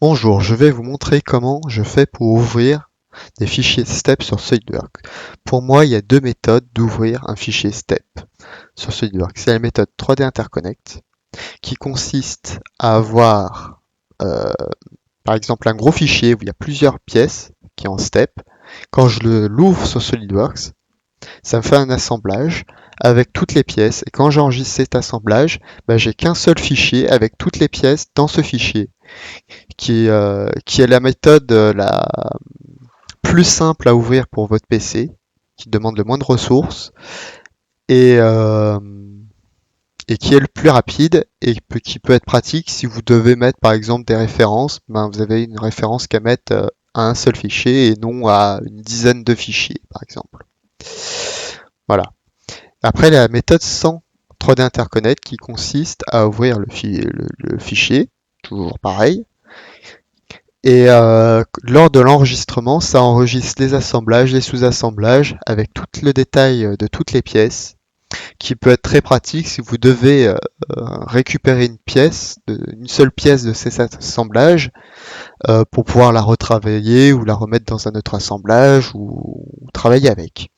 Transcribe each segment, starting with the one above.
Bonjour, je vais vous montrer comment je fais pour ouvrir des fichiers STEP sur SolidWorks. Pour moi, il y a deux méthodes d'ouvrir un fichier STEP sur SolidWorks. C'est la méthode 3D Interconnect, qui consiste à avoir, euh, par exemple, un gros fichier où il y a plusieurs pièces qui est en STEP. Quand je l'ouvre sur SolidWorks, ça me fait un assemblage avec toutes les pièces. Et quand j'enregistre cet assemblage, j'ai qu'un seul fichier avec toutes les pièces dans ce fichier qui est la méthode la plus simple à ouvrir pour votre PC, qui demande le moins de ressources et, euh, et qui est le plus rapide et qui peut être pratique si vous devez mettre par exemple des références. Vous avez une référence qu'à mettre à un seul fichier et non à une dizaine de fichiers par exemple. Voilà. Après la méthode sans 3D Interconnect qui consiste à ouvrir le fichier, toujours pareil. Et lors de l'enregistrement, ça enregistre les assemblages, les sous-assemblages, avec tout le détail de toutes les pièces, qui peut être très pratique si vous devez récupérer une seule pièce de ces assemblages, pour pouvoir la retravailler ou la remettre dans un autre assemblage ou travailler avec.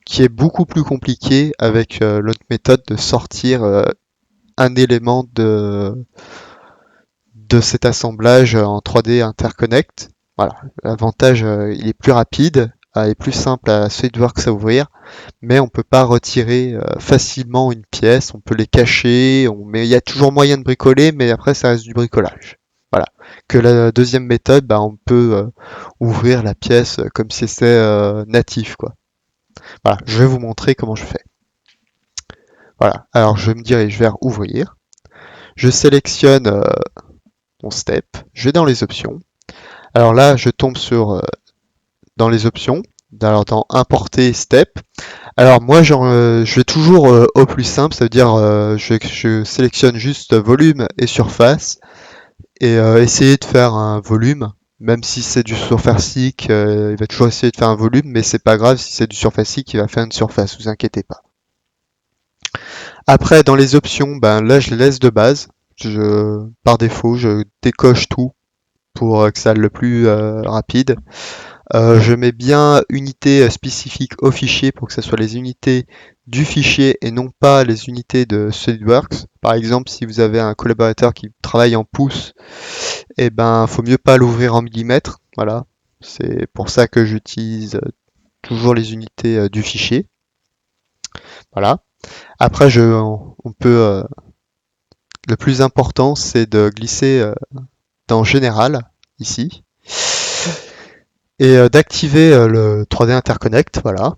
Qui est beaucoup plus compliqué avec l'autre méthode de sortir un élément de cet assemblage en 3D Interconnect. Voilà, l'avantage, il est plus rapide et plus simple à SolidWorks à ouvrir, mais on peut pas retirer facilement une pièce, on peut les cacher, mais il y a toujours moyen de bricoler, mais après ça reste du bricolage. Voilà. Que la deuxième méthode, on peut ouvrir la pièce comme si c'était natif, quoi. Voilà, je vais vous montrer comment je fais. Voilà, alors je me dirige vers ouvrir, je sélectionne mon step, je vais dans les options. Alors là, je tombe dans les options, dans importer step. Alors moi, je vais toujours au plus simple, ça veut dire je sélectionne juste volume et surface et essayer de faire un volume. Même si c'est du surfacique, il va toujours essayer de faire un volume, mais c'est pas grave si c'est du surfacique, il va faire une surface, vous inquiétez pas. Après, dans les options, là je les laisse de base. Par défaut, je décoche tout pour que ça aille le plus rapide. Je mets bien unité spécifique au fichier pour que ce soit les unités du fichier et non pas les unités de SolidWorks. Par exemple, si vous avez un collaborateur qui travaille en pouces, faut mieux pas l'ouvrir en millimètres. Voilà. C'est pour ça que j'utilise toujours les unités du fichier. Voilà. Après, on peut, le plus important, c'est de glisser dans Général, ici, et d'activer le 3D Interconnect, voilà.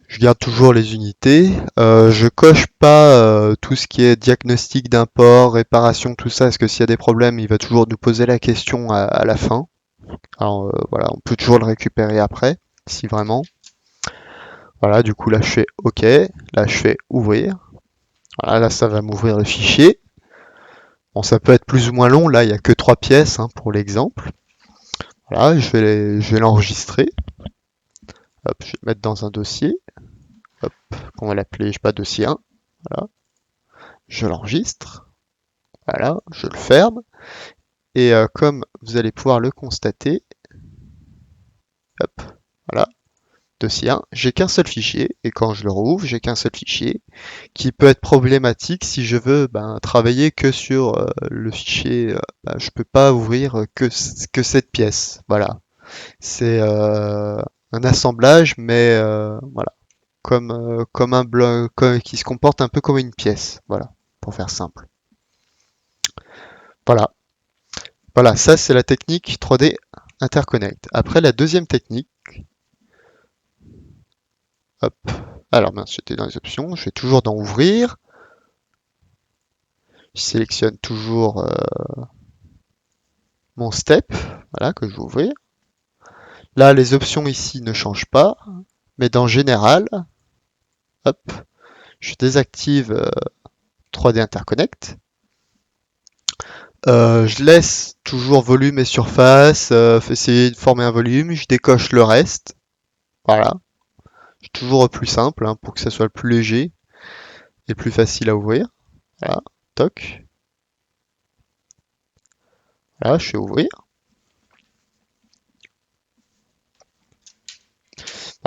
Je garde toujours les unités. Je coche pas tout ce qui est diagnostic d'import, réparation, tout ça, parce que s'il y a des problèmes, il va toujours nous poser la question à la fin. Alors voilà, on peut toujours le récupérer après, si vraiment. Voilà, du coup là je fais OK, là je fais ouvrir. Voilà, là ça va m'ouvrir le fichier. Bon, ça peut être plus ou moins long, là il n'y a que 3 pièces pour l'exemple. Voilà, je vais l'enregistrer. Hop, je vais le mettre dans un dossier. Hop, on va l'appeler, je sais pas, dossier 1. Voilà, je l'enregistre. Voilà, je le ferme. Et comme vous allez pouvoir le constater, hop, voilà, dossier 1, j'ai qu'un seul fichier. Et quand je le rouvre, j'ai qu'un seul fichier qui peut être problématique si je veux travailler que sur le fichier. Je peux pas ouvrir que cette pièce. Voilà, c'est un assemblage, mais voilà, comme un bloc qui se comporte un peu comme une pièce. Voilà, pour faire simple. Voilà. Voilà, ça c'est la technique 3D Interconnect. Après la deuxième technique, hop, alors mince, j'étais dans les options, je vais toujours dans ouvrir, je sélectionne toujours mon step, voilà, que je vais ouvrir. Là, les options ici ne changent pas, mais dans général, hop, je désactive 3D Interconnect. Je laisse toujours volume et surface, essayer de former un volume, je décoche le reste, voilà. Toujours au plus simple pour que ça soit le plus léger et plus facile à ouvrir. Voilà, toc. Là, je fais ouvrir.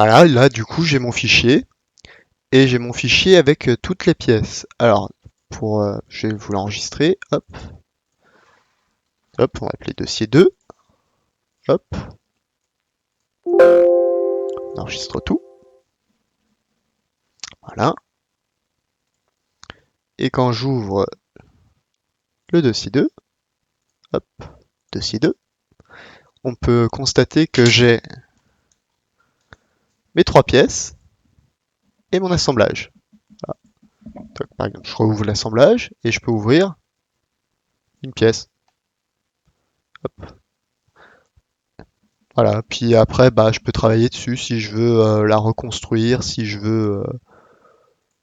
Voilà, là du coup j'ai mon fichier et j'ai mon fichier avec toutes les pièces. Alors je vais vous l'enregistrer. Hop, hop, on va appeler dossier 2. Hop, on enregistre tout. Voilà. Et quand j'ouvre le dossier 2, hop, dossier 2, on peut constater que j'ai mes 3 pièces et mon assemblage. Voilà. Donc, par exemple, je rouvre l'assemblage et je peux ouvrir une pièce. Hop. Voilà. Puis après, bah, je peux travailler dessus si je veux la reconstruire, si je veux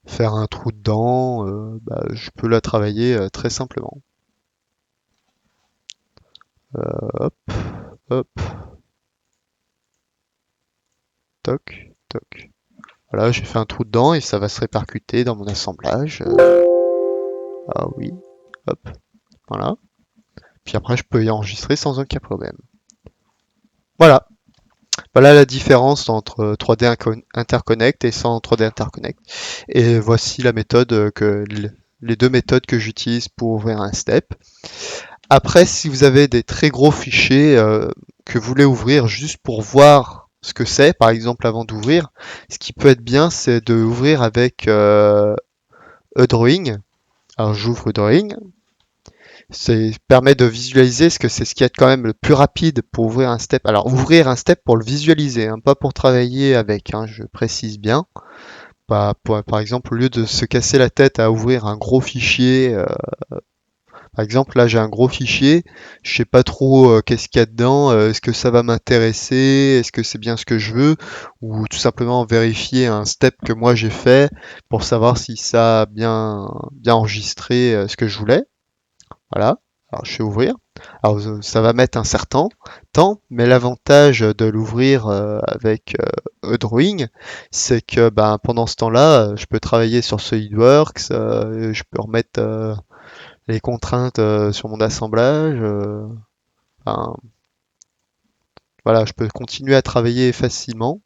faire un trou dedans, bah, je peux la travailler très simplement. Hop, hop, toc, toc. Voilà, j'ai fait un trou dedans et ça va se répercuter dans mon assemblage. Ah oui, hop, voilà. Puis après, je peux y enregistrer sans aucun problème. Voilà. Voilà la différence entre 3D Interconnect et sans 3D Interconnect. Et voici la méthode les deux méthodes que j'utilise pour ouvrir un step. Après, si vous avez des très gros fichiers que vous voulez ouvrir juste pour voir ce que c'est, par exemple avant d'ouvrir, ce qui peut être bien, c'est de ouvrir avec eDrawing. Alors j'ouvre eDrawing. Ça permet de visualiser ce que c'est ce qui est quand même le plus rapide pour ouvrir un step. Alors ouvrir un step pour le visualiser, hein, pas pour travailler avec, hein, je précise bien. Par exemple, au lieu de se casser la tête à ouvrir un gros fichier, par exemple là j'ai un gros fichier, je sais pas trop qu'est-ce qu'il y a dedans, est-ce que ça va m'intéresser, est-ce que c'est bien ce que je veux, ou tout simplement vérifier un step que moi j'ai fait pour savoir si ça a bien enregistré ce que je voulais. Voilà. Alors, je fais ouvrir. Alors, ça va mettre un certain temps, mais l'avantage de l'ouvrir avec eDrawing, c'est que ben, pendant ce temps-là, je peux travailler sur SolidWorks, je peux remettre les contraintes sur mon assemblage. Ben, voilà, je peux continuer à travailler facilement,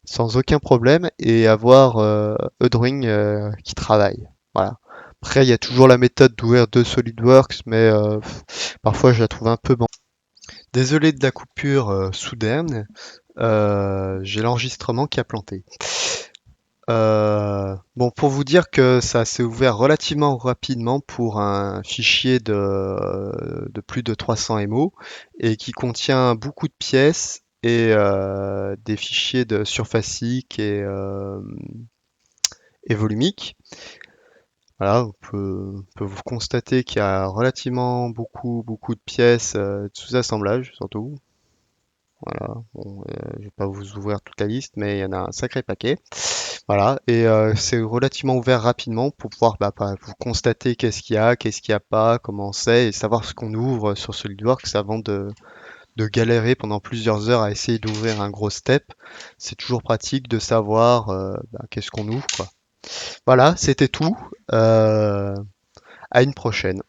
sans aucun problème, et avoir eDrawing qui travaille. Voilà. Après, il y a toujours la méthode d'ouvrir deux SolidWorks, mais parfois je la trouve un peu banale. Désolé de la coupure soudaine, j'ai l'enregistrement qui a planté. Bon, pour vous dire que ça s'est ouvert relativement rapidement pour un fichier de plus de 300 MO et qui contient beaucoup de pièces et des fichiers de surfaciques et volumiques. Voilà, on peut vous constater qu'il y a relativement beaucoup de pièces de sous-assemblage surtout. Voilà, bon, je vais pas vous ouvrir toute la liste, mais il y en a un sacré paquet. Voilà, et c'est relativement ouvert rapidement pour pouvoir vous constater qu'est-ce qu'il y a, qu'est-ce qu'il n'y a pas, comment c'est, et savoir ce qu'on ouvre sur SolidWorks avant de galérer pendant plusieurs heures à essayer d'ouvrir un gros step. C'est toujours pratique de savoir qu'est-ce qu'on ouvre, quoi. Voilà, c'était tout. À une prochaine.